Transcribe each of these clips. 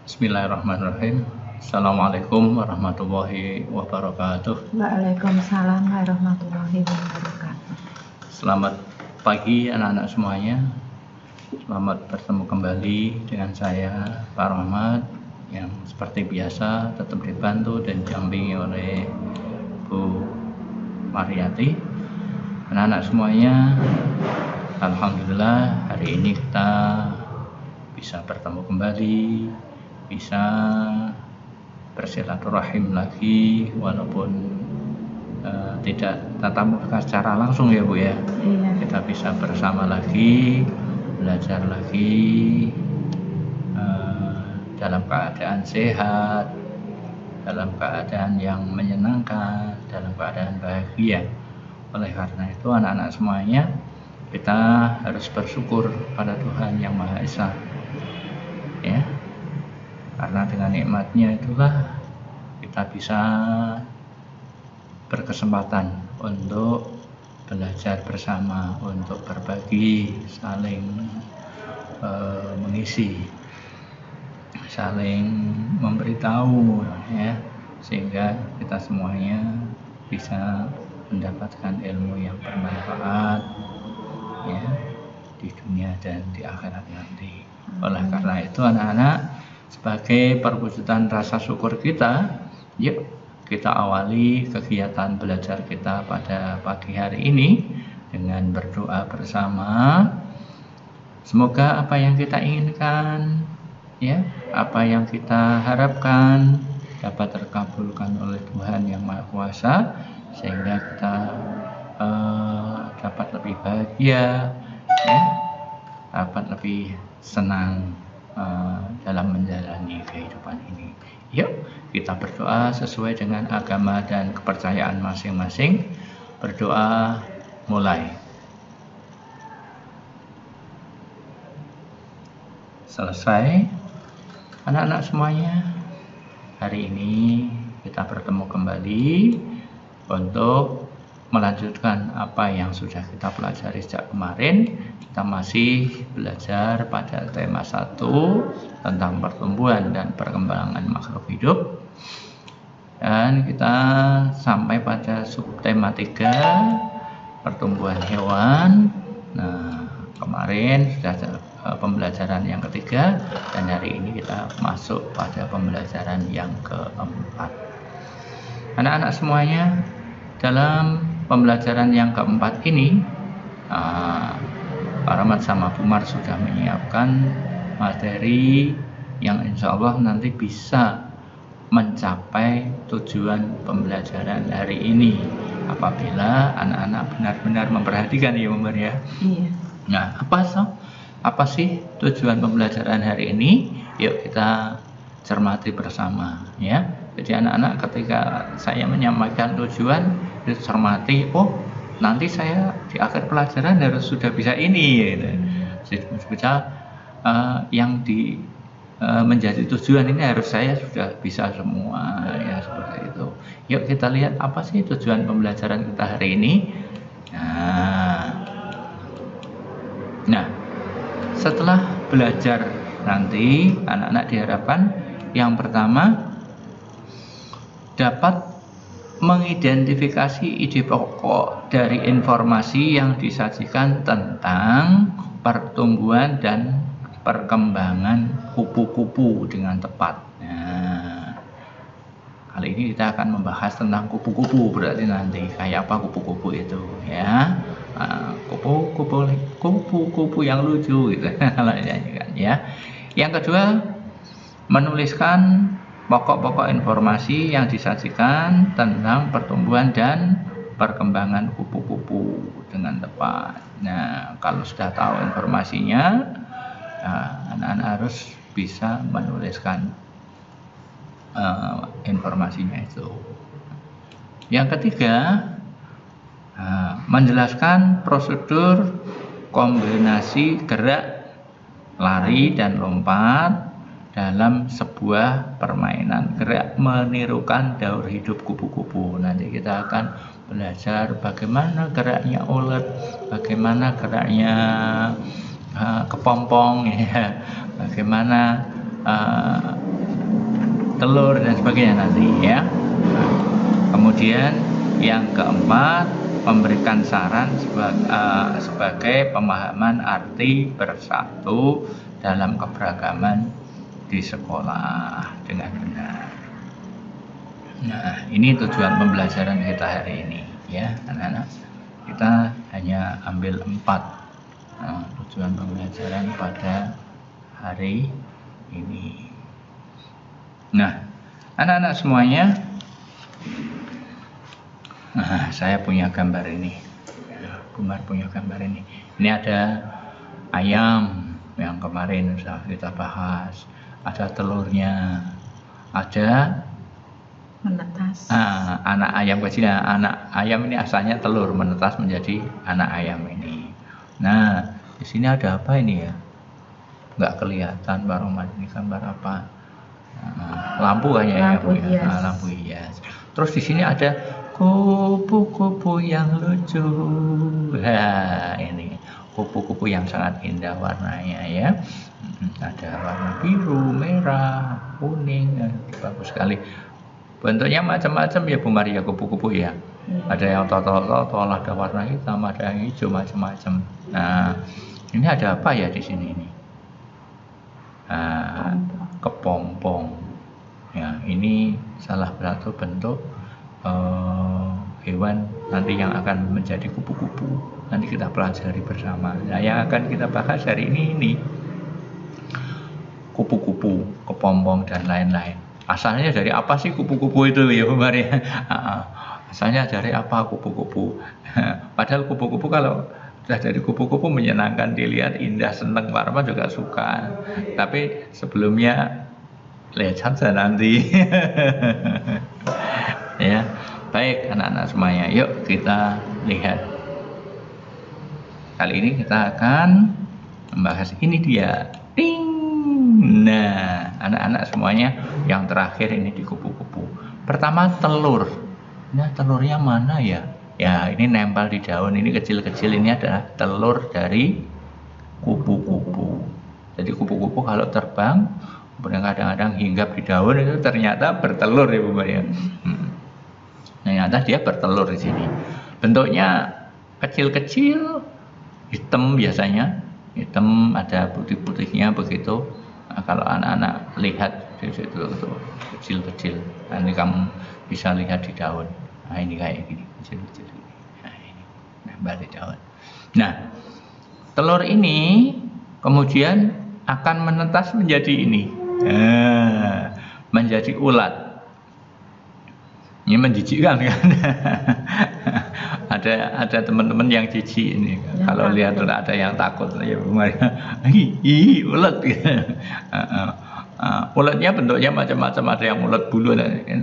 Bismillahirrahmanirrahim. Assalamualaikum warahmatullahi wabarakatuh. Waalaikumsalam warahmatullahi wabarakatuh. Selamat pagi anak-anak semuanya. Selamat bertemu kembali dengan saya, Pak Rahmat, yang seperti biasa tetap dibantu dan didampingi oleh Bu Mariati. Anak-anak semuanya, alhamdulillah hari ini kita bisa bertemu kembali, bisa bersilaturahim lagi walaupun tidak tatap muka secara langsung ya Bu ya. Iya. Kita bisa bersama lagi, belajar lagi dalam keadaan sehat, dalam keadaan yang menyenangkan, dalam keadaan bahagia. Oleh karena itu anak-anak semuanya, kita harus bersyukur pada Tuhan Yang Maha Esa, ya, karena dengan nikmatnya itulah kita bisa berkesempatan untuk belajar bersama, untuk berbagi, saling mengisi, saling memberitahu, ya, sehingga kita semuanya bisa mendapatkan ilmu yang bermanfaat, ya, di dunia dan di akhirat nanti. Oleh karena itu anak-anak, sebagai perwujudan rasa syukur kita, yuk kita awali kegiatan belajar kita pada pagi hari ini dengan berdoa bersama. Semoga apa yang kita inginkan, ya, apa yang kita harapkan dapat terkabulkan oleh Tuhan Yang Maha Kuasa, sehingga kita dapat lebih bahagia, ya, dapat lebih senang dalam menjalani kehidupan ini. Yuk kita berdoa sesuai dengan agama dan kepercayaan masing-masing. Berdoa mulai. Selesai anak-anak semuanya. Hari ini kita bertemu kembali untuk melanjutkan apa yang sudah kita pelajari sejak kemarin. Kita masih belajar pada tema 1 tentang pertumbuhan dan perkembangan makhluk hidup, dan kita sampai pada subtema 3, pertumbuhan hewan. Nah, kemarin sudah pembelajaran yang ketiga, dan hari ini kita masuk pada pembelajaran yang keempat. Anak-anak semuanya, dalam pembelajaran yang keempat ini, Pak Rahmat sama Bu Mar sudah menyiapkan materi yang insya Allah nanti bisa mencapai tujuan pembelajaran hari ini apabila anak-anak benar-benar memperhatikan, ya Bu Mar ya. Iya. Nah, apa sih tujuan pembelajaran hari ini? Yuk kita cermati bersama, ya. Jadi anak-anak, ketika saya menyampaikan tujuan, cermati, oh nanti saya di akhir pelajaran harus sudah bisa ini, gitu. Bisa yang menjadi tujuan ini harus saya sudah bisa semua, ya, seperti itu. Yuk kita lihat apa sih tujuan pembelajaran kita hari ini. Nah, setelah belajar nanti anak-anak diharapkan yang pertama dapat mengidentifikasi ide pokok dari informasi yang disajikan tentang pertumbuhan dan perkembangan kupu-kupu dengan tepat. Nah, kali ini kita akan membahas tentang kupu-kupu, berarti nanti kayak apa kupu-kupu itu, ya. Kupu-kupu yang lucu gitu, ya. Yang kedua, menuliskan pokok-pokok informasi yang disajikan tentang pertumbuhan dan perkembangan kupu-kupu dengan tepat. Nah, kalau sudah tahu informasinya, anak-anak harus bisa menuliskan informasinya itu. Yang ketiga, menjelaskan prosedur kombinasi gerak, lari, dan lompat dalam sebuah permainan gerak menirukan daur hidup kupu-kupu. Nanti kita akan belajar bagaimana geraknya ulet, bagaimana geraknya kepompong, ya, bagaimana telur dan sebagainya nanti ya. Nah, kemudian yang keempat, memberikan saran sebagai pemahaman arti bersatu dalam keberagaman di sekolah dengan benar. Nah, ini tujuan pembelajaran kita hari ini ya anak-anak. Kita hanya ambil 4 tujuan pembelajaran pada hari ini. Nah, anak-anak semuanya, saya punya gambar ini. Kumar punya gambar ini. Ini ada ayam yang kemarin sudah kita bahas. Ada telurnya. Ada Menetas. Anak ayam kecil. Anak ayam ini asalnya telur, menetas menjadi anak ayam ini. Nah, di sini ada apa ini ya? Nggak kelihatan Pak Roman, ini gambar apa? Lampu kayaknya lampu ya, hias. Lampu hias. Terus di sini ada kupu-kupu yang lucu. Nah, ini kupu-kupu yang sangat indah warnanya ya. Ada warna biru, merah, kuning, bagus sekali. Bentuknya macam-macam ya Bu Maria, kupu-kupu ya. Ada yang totol-totol, ada warna hitam, ada yang hijau, macam-macam. Nah, ini ada apa ya di sini ini? Kepompong. Ya, ini salah satu bentuk hewan nanti yang akan menjadi kupu-kupu. Nanti kita pelajari bersama. Nah, yang akan kita bahas hari ini kupu-kupu, kepompong dan lain-lain. Asalnya dari apa sih kupu-kupu itu ya Bu Maria? Asalnya dari apa kupu-kupu? Padahal kupu-kupu kalau sudah dari kupu-kupu menyenangkan dilihat, indah, senang, Pak Rahman juga suka. Tapi sebelumnya lihat saja nanti. Ya, baik anak-anak semuanya, yuk kita lihat. Kali ini kita akan membahas ini dia. Ding. Nah, anak-anak semuanya, yang terakhir ini di kupu-kupu. Pertama telur. Nah, telurnya mana ya? Ya, ini nempel di daun, ini kecil-kecil, ini adalah telur dari kupu-kupu. Jadi kupu-kupu kalau terbang, kemudian kadang-kadang hinggap di daun itu ternyata bertelur ya Bu Maria. Ternyata dia bertelur di sini. Bentuknya kecil-kecil, hitam biasanya, hitam ada putih-putihnya begitu. Nah, kalau anak-anak lihat di situ kecil-kecil, nanti kamu bisa lihat di daun. Nah, ini kayak gini, kecil-kecil. Nah, ini nempel di daun. Nah, telur ini kemudian akan menetas menjadi ini, menjadi ulat. Ini menjijikkan kan? ada teman-teman yang jijik ini. Ya, kalau lihat ada yang takut ya Bu Maria. Ulat gitu. Ulatnya bentuknya macam-macam, ada yang ulat bulu,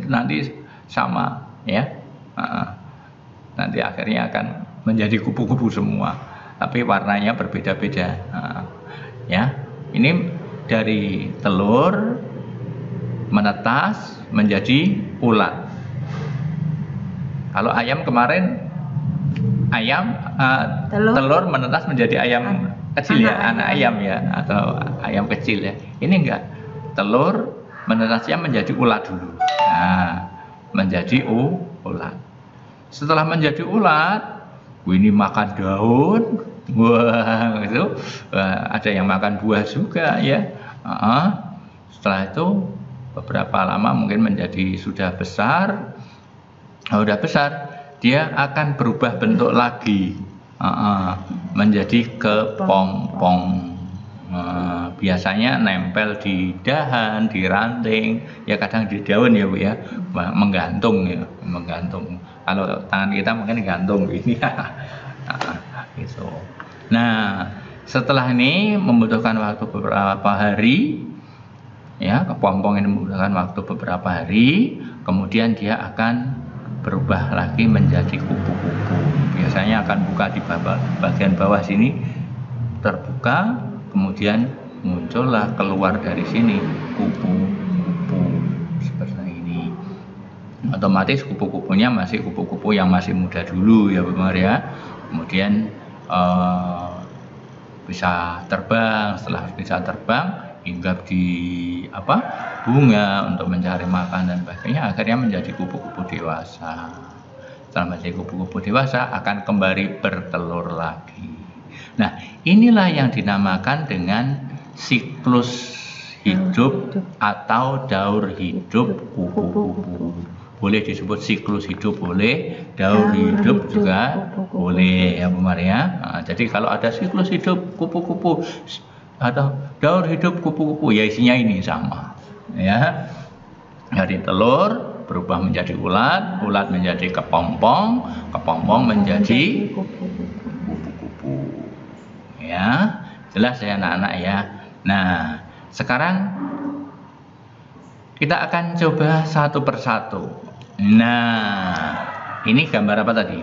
nanti sama ya. Nanti akhirnya akan menjadi kupu-kupu semua, tapi warnanya berbeda-beda. Ya, ini dari telur menetas menjadi ulat. Kalau ayam kemarin telur menetas menjadi ayam kecil ya, anak ayam ya, atau ayam kecil ya. Ini enggak, telur menetasnya menjadi ulat dulu. Nah, menjadi ulat. Setelah menjadi ulat, ini makan daun, itu ada yang makan buah juga ya. Setelah itu beberapa lama mungkin menjadi sudah besar. Kalau sudah besar, dia akan berubah bentuk lagi, menjadi kepompong. Biasanya nempel di dahan, di ranting, ya kadang di daun ya Bu ya, menggantung ya, menggantung. Kalau tangan kita mungkin gantung ini, gitu. Nah, setelah ini membutuhkan waktu beberapa hari, ya kepompong ini membutuhkan waktu beberapa hari, kemudian dia akan berubah lagi menjadi kupu-kupu. Biasanya akan buka di bagian bawah sini, terbuka, kemudian muncullah keluar dari sini kupu-kupu seperti ini. Otomatis kupu-kupunya masih kupu-kupu yang masih muda dulu ya Bu Maria. Kemudian bisa terbang. Setelah bisa terbang, hinggap di bunga, untuk mencari makan dan sebagainya, akhirnya menjadi kupu-kupu dewasa. Setelah menjadi kupu-kupu dewasa akan kembali bertelur lagi. Nah, inilah yang dinamakan dengan siklus hidup atau daur hidup kupu-kupu. Boleh disebut siklus hidup, boleh daur hidup juga boleh ya Bu Maria. Nah, jadi kalau ada siklus hidup kupu-kupu atau daur hidup kupu-kupu, ya isinya ini sama ya. Dari telur berubah menjadi ulat, ulat menjadi kepompong, kepompong menjadi kupu-kupu. Ya, jelas ya anak-anak ya. Nah, sekarang kita akan coba satu persatu. Nah, ini gambar apa tadi?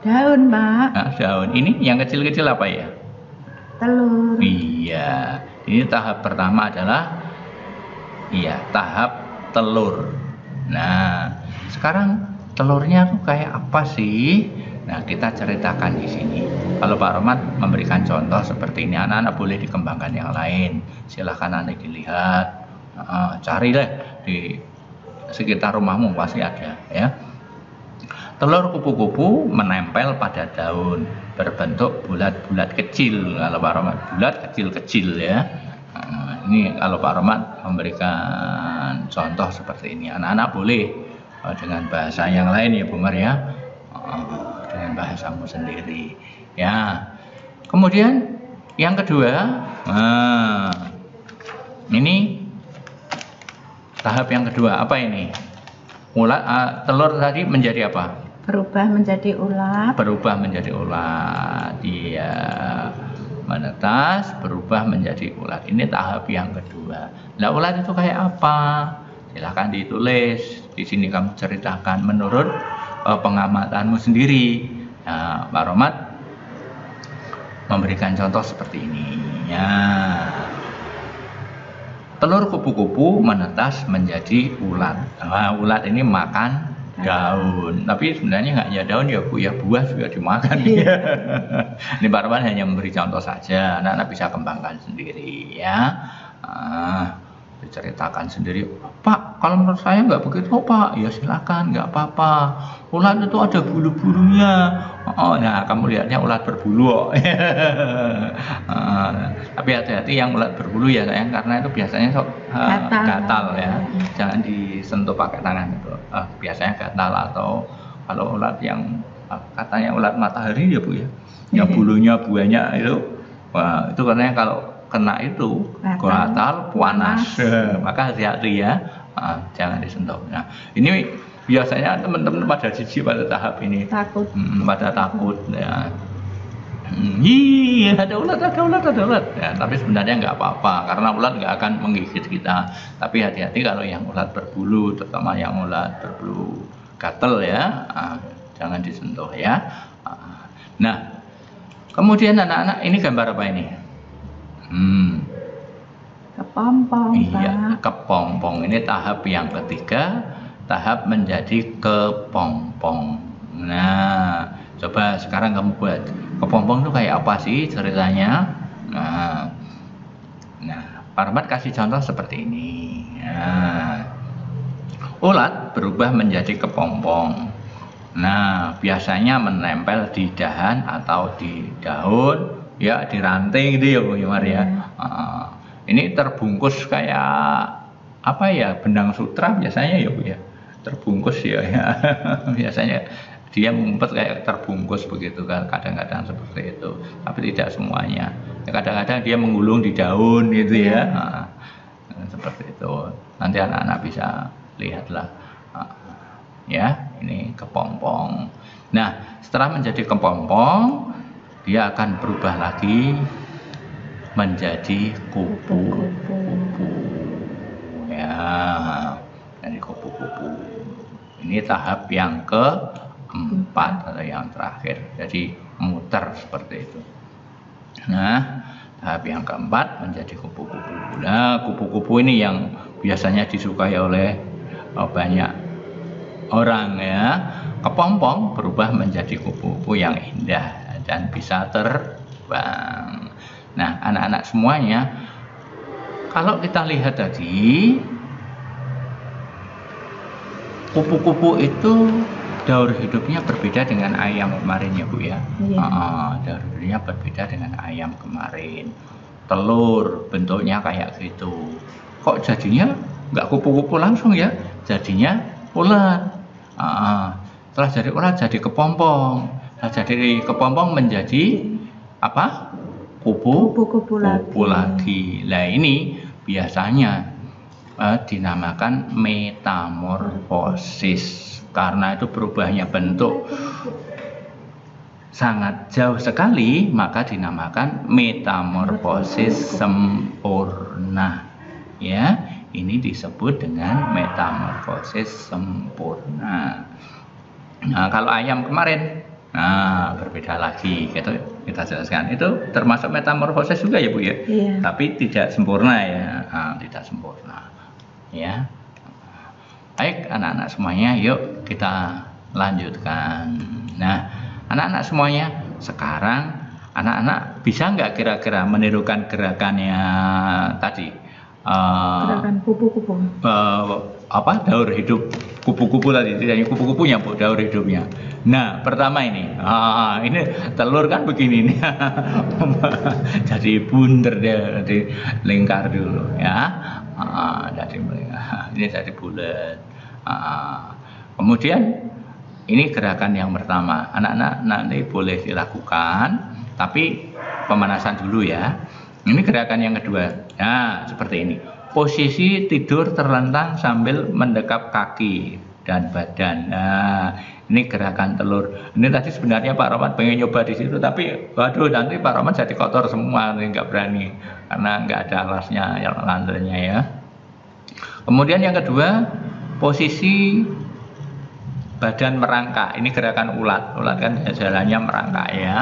Daun, Pak. Nah, daun. Ini yang kecil-kecil apa ya? Telur. Iya. Ini tahap pertama adalah tahap telur. Nah, sekarang telurnya tuh kayak apa sih? Nah, kita ceritakan di sini. Kalau Pak Romat memberikan contoh seperti ini, anak-anak boleh dikembangkan yang lain. Silahkan nanti dilihat, cari deh di sekitar rumahmu pasti ada ya. Telur kupu-kupu menempel pada daun, berbentuk bulat-bulat kecil. Kalau Pak Romat bulat kecil-kecil ya. Ini kalau Pak Romat memberikan contoh seperti ini, anak-anak boleh dengan bahasa yang lain ya Bu Maria, dengan bahasamu sendiri ya. Kemudian yang kedua, ini tahap yang kedua, apa ini? Telur tadi menjadi apa? Berubah menjadi ulat. Berubah menjadi ulat, iya. Menetas, berubah menjadi ulat. Ini tahap yang kedua. Nah, ulat itu kayak apa? Silahkan ditulis. Di sini kamu ceritakan menurut pengamatanmu sendiri. Nah, Pak Romat memberikan contoh seperti ini. Ya. Telur kupu-kupu menetas menjadi ulat. Nah, ulat ini makan daun, tapi sebenarnya nggak hanya daun ya Bu, ya buah juga dimakan. Ini Pak Romat hanya memberi contoh saja, anak-anak bisa kembangkan sendiri ya. Diceritakan sendiri, Pak, kalau menurut saya nggak begitu Pak, ya silakan, nggak apa-apa. Ulat itu ada bulu-bulunya. Nah, kamu lihatnya ulat berbulu. Tapi hati-hati yang ulat berbulu ya sayang, karena itu biasanya gatal ya. Jangan disentuh pakai tangan itu. Biasanya gatal, atau kalau ulat yang katanya ulat matahari ya Bu ya, yang bulunya banyak itu, wah itu katanya kalau kena itu gatal, panas. Maka hati-hati ya, jangan disentuh. Nah, ini biasanya teman-teman pada jijik pada tahap ini, takut, pada takut ya. Ada ulat. Ya, tapi sebenarnya nggak apa-apa, karena ulat nggak akan menggigit kita. Tapi hati-hati kalau yang ulat berbulu, terutama yang ulat berbulu gatel ya, jangan disentuh ya. Nah, kemudian anak-anak, ini gambar apa ini? Kepompong, iya, Pak. kepompong. Ini tahap yang ketiga, tahap menjadi kepompong. Nah, coba sekarang kamu buat kepompong itu kayak apa sih ceritanya? Nah, Pak Romat kasih contoh seperti ini. Nah, ulat berubah menjadi kepompong. Nah, biasanya menempel di dahan atau di daun, ya di ranting gitu ya Bu Maria. Ini terbungkus kayak apa ya, benang sutra biasanya ya Bu ya, terbungkus ya. Biasanya dia mengumpet kayak terbungkus begitu kan, kadang-kadang seperti itu, tapi tidak semuanya ya, kadang-kadang dia menggulung di daun gitu ya. Seperti itu, nanti anak-anak bisa lihatlah ya. Ini kepompong. Nah, setelah menjadi kepompong, dia akan berubah lagi menjadi kupu-kupu ya. Jadi kupu-kupu ini tahap yang keempat atau yang terakhir, jadi muter seperti itu. Nah, tahap yang keempat menjadi kupu-kupu. Nah, kupu-kupu ini yang biasanya disukai oleh banyak orang ya. Kepompong berubah menjadi kupu-kupu yang indah dan bisa terbang. Nah, anak-anak semuanya, kalau kita lihat tadi, kupu-kupu itu daur hidupnya berbeda dengan ayam kemarin ya Bu ya. Iya. Daur hidupnya berbeda dengan ayam kemarin. Telur bentuknya kayak gitu. Kok jadinya nggak kupu-kupu langsung ya? Jadinya ulat. Setelah jadi ulat jadi kepompong. Setelah jadi kepompong menjadi apa? Kupu-kupu lagi. Nah ini biasanya dinamakan metamorfosis karena itu berubahnya bentuk sangat jauh sekali, maka dinamakan metamorfosis sempurna. Ya, ini disebut dengan metamorfosis sempurna. Nah, kalau ayam kemarin, berbeda lagi. Gitu kita jelaskan. Itu termasuk metamorfosis juga ya Bu ya. Iya. Tapi tidak sempurna ya, tidak sempurna. Ya, baik anak-anak semuanya, yuk kita lanjutkan. Nah, anak-anak semuanya, sekarang anak-anak bisa nggak kira-kira menirukan gerakannya tadi? Gerakan kupu-kupu. Daur hidup kupu-kupu tadi, tidak kupu-kupunya Bu, daur hidupnya. Nah, pertama ini telur kan begini nih, jadi bunder dia, jadi lingkar dulu ya. Ini jadi bulat. Kemudian ini gerakan yang pertama, anak-anak nanti boleh dilakukan, tapi pemanasan dulu ya. Ini gerakan yang kedua. Nah, seperti ini. Posisi tidur terlentang sambil mendekap kaki dan badan. Nah, ini gerakan telur. Ini tadi sebenarnya Pak Roman pengen nyoba di situ, tapi waduh nanti Pak Roman jadi kotor semua, nggak berani karena nggak ada alasnya, lantainya ya. Kemudian yang kedua, posisi badan merangkak. Ini gerakan ulat. Ulat kan jalannya merangkak ya.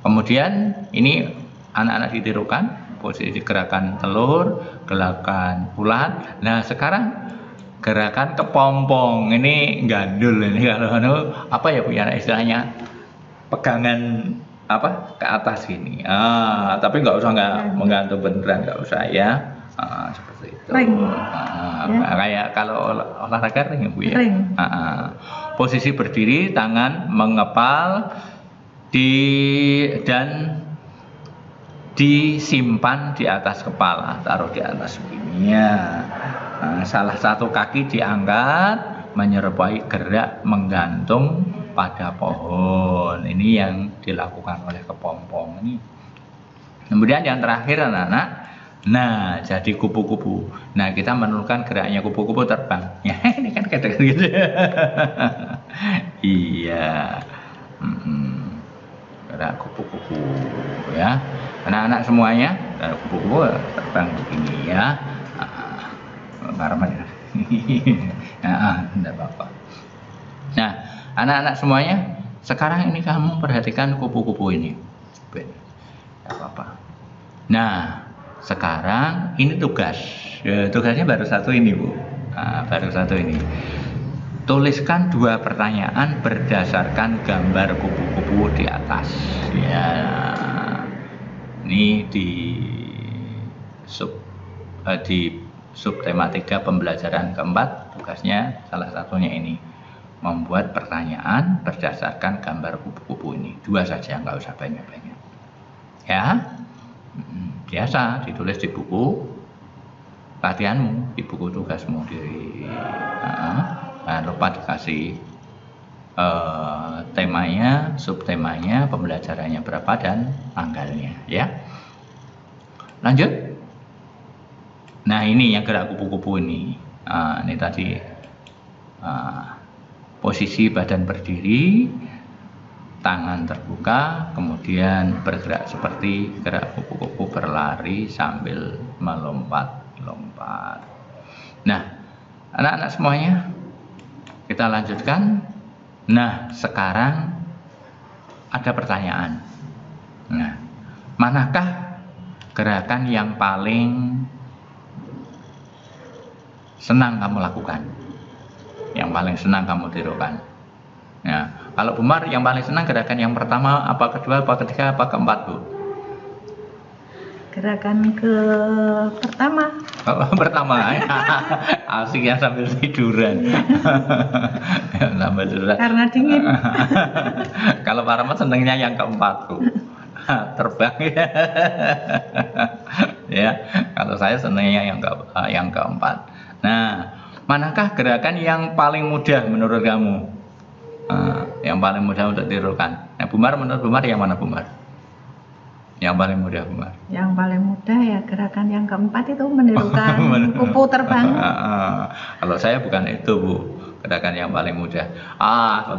Kemudian ini anak-anak ditirukan posisi gerakan telur, gerakan ulat. Nah, sekarang gerakan kepompong. Ini gandul ini kalau apa ya Bu ya istilahnya? Pegangan apa ke atas ini. Tapi nggak menggantung beneran, nggak usah ya. Seperti itu. Kayak kalau olahraga ring ya Bu ya. Posisi berdiri, tangan mengepal dan disimpan di atas kepala, taruh di atas begini ya. Salah satu kaki diangkat menyerupai gerak menggantung pada pohon. Ini yang dilakukan oleh kepompong ini. Kemudian yang terakhir anak-anak, nah jadi kupu-kupu. Nah kita menurunkan geraknya kupu-kupu terbang. Ya ini kan kadang gitu. Iya. Gerak kupu-kupu ya. Anak-anak semuanya, kupu-kupu terbang begini ya. Enggak apa-apa. Nah, anak-anak semuanya, sekarang ini kamu perhatikan kupu-kupu ini. Enggak apa-apa. Nah, sekarang ini tugas. Tugasnya baru satu ini, Bu. Baru satu ini. Tuliskan 2 pertanyaan berdasarkan gambar kupu-kupu di atas. Ya. Ini di subtema 3 pembelajaran keempat, tugasnya salah satunya ini, membuat pertanyaan berdasarkan gambar kupu-kupu ini. 2 saja, nggak usah banyak-banyak ya. Biasa ditulis di buku latihanmu, di buku tugasmu. Jangan lupa dikasih temanya, subtemanya, pembelajarannya berapa dan tanggalnya ya. Lanjut. Nah ini yang gerak kupu-kupu ini. Ini tadi posisi badan berdiri, tangan terbuka, kemudian bergerak seperti gerak kupu-kupu berlari sambil melompat-lompat. Nah, anak-anak semuanya, kita lanjutkan. Nah, sekarang ada pertanyaan. Nah, manakah gerakan yang paling senang kamu lakukan? Yang paling senang kamu tirukan? Nah, kalau Bumar yang paling senang gerakan yang pertama, apa kedua, apa ketiga, apa keempat, Bu? Gerakan ke pertama. Pertama ya. Asik ya sambil tiduran. Sambil tiduran. Karena dingin. Kalau Pak Rahmat senangnya yang keempat, Bu. Terbang ya. Ya, kalau saya senangnya yang keempat. Nah, manakah gerakan yang paling mudah menurut kamu? Yang paling mudah untuk ditirukan. Nah, Bumar, menurut Bumar yang mana, Bumar? Yang paling mudah, Bumar? Yang paling mudah ya gerakan yang keempat itu menirukan kupu terbang. Kalau saya bukan itu, Bu. Gerakan yang paling mudah.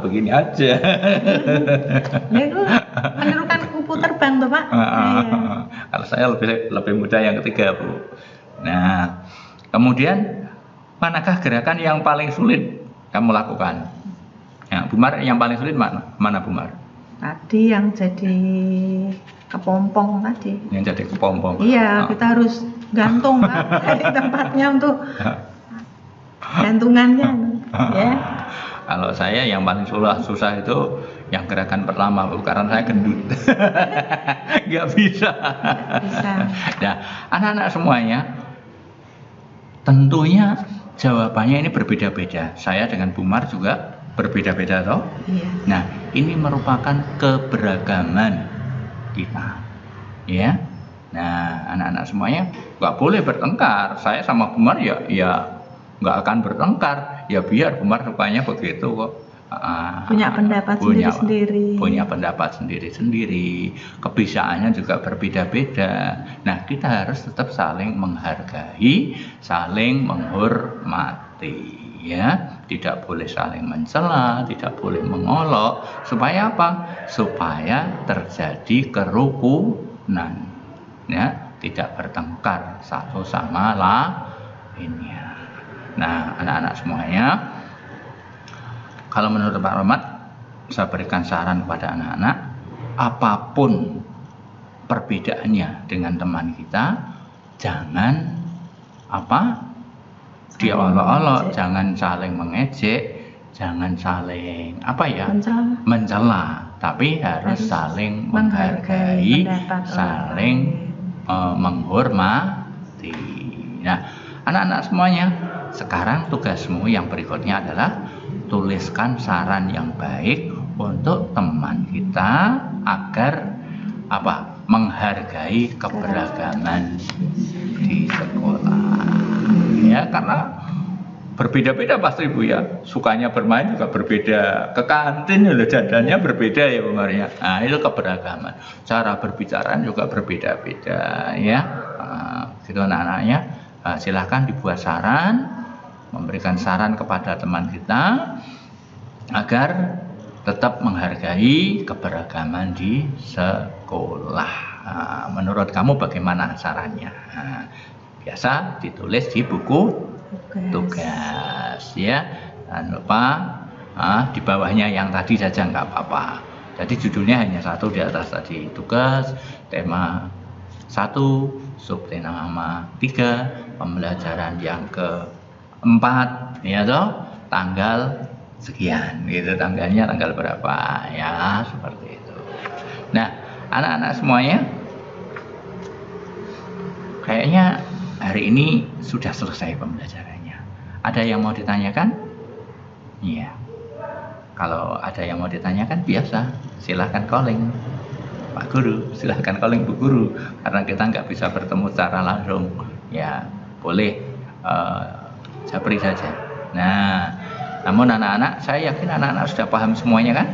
Begini aja. Nah, itu menirukan kupu terbang tuh, Pak. Kalau saya lebih mudah yang ketiga, Bu. Nah, kemudian manakah gerakan yang paling sulit kamu lakukan? Ya, Bumar, yang paling sulit mana Bumar? Tadi yang jadi kepompong tadi. Yang jadi kepompong. Iya, kita harus gantung, Pak, dari tempatnya untuk gantungannya. Ya. Kalau saya yang paling susah itu yang gerakan pertama, Bu, karena saya gendut. Nggak bisa. Nah, anak-anak semuanya tentunya jawabannya ini berbeda-beda. Saya dengan Bumar juga berbeda-beda toh. Iya. Nah, ini merupakan keberagaman kita, ya. Nah, anak-anak semuanya nggak boleh bertengkar. Saya sama Bumar ya nggak akan bertengkar. Ya biar Bumar sukanya begitu kok. Punya pendapat sendiri-sendiri. Punya pendapat sendiri-sendiri. Kebiasaannya juga berbeda-beda. Nah, kita harus tetap saling menghargai, saling menghormati, ya. Tidak boleh saling mencela, tidak boleh mengolok. Supaya apa? Supaya terjadi kerukunan, ya, tidak bertengkar satu sama lainnya. Nah, anak-anak semuanya, kalau menurut Pak Rahmat, saya berikan saran kepada anak-anak, apapun perbedaannya dengan teman kita, jangan diolok-olok, jangan saling mengejek, jangan saling mencela, tapi harus saling menghargai, saling menghormati. Nah, anak-anak semuanya, sekarang tugasmu yang berikutnya adalah tuliskan saran yang baik untuk teman kita agar menghargai keberagaman di sekolah. Ya, karena berbeda-beda pasti, Bu, ya. Sukanya bermain juga berbeda. Ke kantin jajannya berbeda ya, Bu Maria. Nah, itu keberagaman. Cara berbicara juga berbeda-beda, ya. Gitu anak-anaknya. Silahkan dibuat saran, memberikan saran kepada teman kita agar tetap menghargai keberagaman di sekolah. Menurut kamu bagaimana sarannya? Biasa ditulis di buku tugas, ya. Jangan lupa di bawahnya yang tadi saja nggak apa-apa. Jadi judulnya hanya satu di atas tadi, tugas, tema 1, subtema 3, pembelajaran yang keempat, ya toh, tanggal sekian, gitu, tanggalnya tanggal berapa, ya, seperti itu. Nah, anak-anak semuanya, kayaknya hari ini sudah selesai pembelajarannya. Ada yang mau ditanyakan? Iya. Kalau ada yang mau ditanyakan, biasa, silahkan calling Pak Guru, silahkan calling Bu Guru, karena kita nggak bisa bertemu secara langsung. Ya, boleh japri saja. Nah, namun anak-anak, saya yakin anak-anak sudah paham semuanya kan?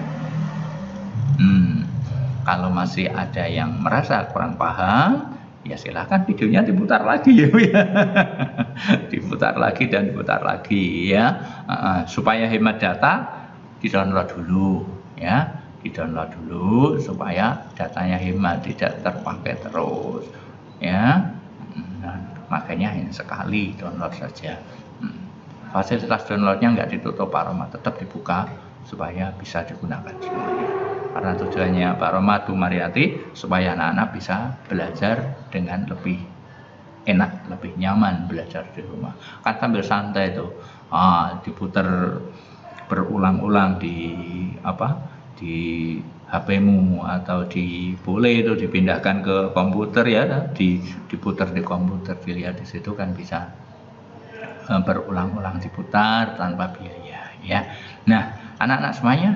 Kalau masih ada yang merasa kurang paham, ya silahkan videonya diputar lagi ya, diputar lagi dan diputar lagi, ya. Supaya hemat data, di-download dulu, ya, di-download dulu supaya datanya hemat, tidak terpakai terus, ya. Makanya hanya sekali download saja. Fasilitas downloadnya nggak ditutup, Pak Rahmat, tetap dibuka supaya bisa digunakan semuanya. Karena tujuannya Pak Rahmat, Bu Mariati, supaya anak-anak bisa belajar dengan lebih enak, lebih nyaman belajar di rumah. Kan sambil santai tuh, diputar berulang-ulang di HP-mu atau boleh itu dipindahkan ke komputer ya, diputar di komputer, dilihat di situ kan bisa berulang-ulang diputar tanpa biaya ya. Nah, anak-anak semuanya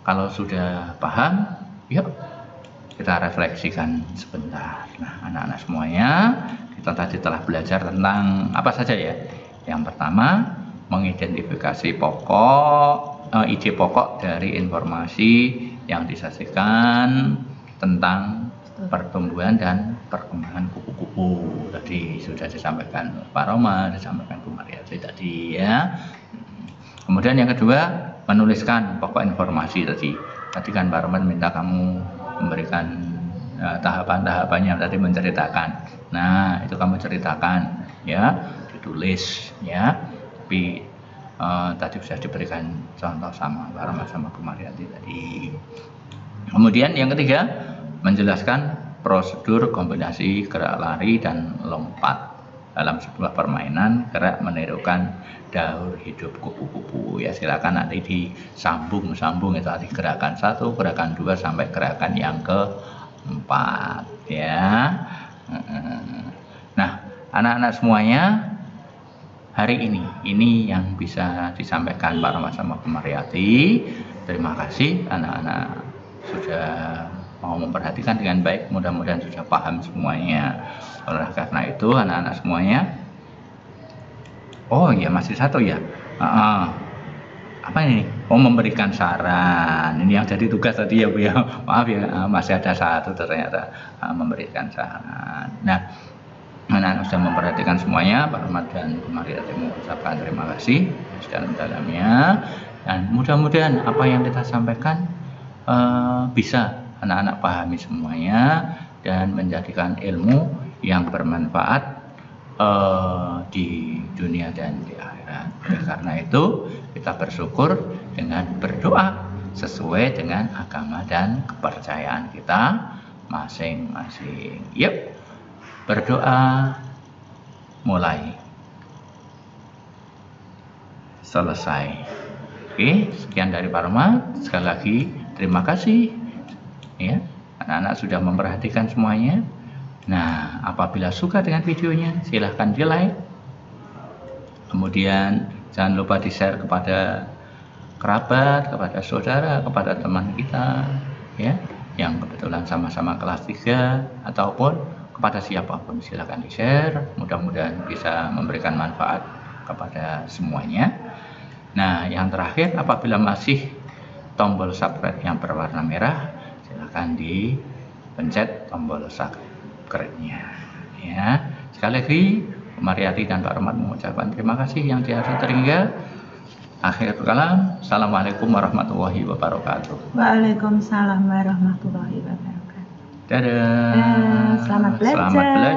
kalau sudah paham, yuk kita refleksikan sebentar. Nah, anak-anak semuanya, kita tadi telah belajar tentang apa saja ya. Yang pertama, mengidentifikasi ide pokok dari informasi yang disajikan tentang pertumbuhan dan perkembangan kupu-kupu. Tadi sudah disampaikan Pak Roma, disampaikan Bu Mariati tadi ya. Kemudian yang kedua, menuliskan pokok informasi tadi. Tadi kan Pak Roma minta kamu memberikan tahapan-tahapannya, tadi menceritakan. Nah, itu kamu ceritakan ya, ditulis ya. Tapi tadi sudah diberikan contoh sama Pak Roma sama Bu Mariati tadi. Kemudian yang ketiga, menjelaskan prosedur kombinasi gerak lari dan lompat dalam sebuah permainan gerak menirukan daur hidup kupu-kupu ya. Silakan nanti disambung itu tadi gerakan 1, gerakan 2 sampai gerakan yang keempat ya. Nah, anak-anak semuanya, hari ini yang bisa disampaikan Pak Roma sama Bu Mariati. Terima kasih anak-anak sudah mau memperhatikan dengan baik, mudah-mudahan sudah paham semuanya. Oleh karena itu anak-anak semuanya, oh iya masih satu ya, apa ini? Oh, memberikan saran. Ini yang jadi tugas tadi ya Bu ya, maaf ya, masih ada satu ternyata, memberikan saran. Nah, anak-anak sudah memperhatikan semuanya, Pak Ahmad dan Bu Mariati mengucapkan terima kasih sedalam-dalamnya, dan mudah-mudahan apa yang kita sampaikan bisa anak-anak pahami semuanya dan menjadikan ilmu yang bermanfaat di dunia dan di akhirat. Oleh karena itu kita bersyukur dengan berdoa sesuai dengan agama dan kepercayaan kita masing-masing. Yuk berdoa, mulai, selesai. Oke, sekian dari Pak Roma. Sekali lagi terima kasih ya, anak-anak sudah memperhatikan semuanya. Nah, apabila suka dengan videonya, silahkan di like. Kemudian jangan lupa di share kepada kerabat, kepada saudara, kepada teman kita ya, yang kebetulan sama-sama kelas 3 ataupun kepada siapapun, silahkan di share. Mudah-mudahan bisa memberikan manfaat kepada semuanya. Nah, yang terakhir, apabila masih tombol subscribe yang berwarna merah, silahkan dipencet tombol subscribe-nya ya. Sekali lagi Bu Mariati dan Pak Rahmat mengucapkan terima kasih yang tiada terhingga. Akhir kalam, assalamualaikum warahmatullahi wabarakatuh. Waalaikumsalam warahmatullahi wabarakatuh. Dadah. Selamat belajar.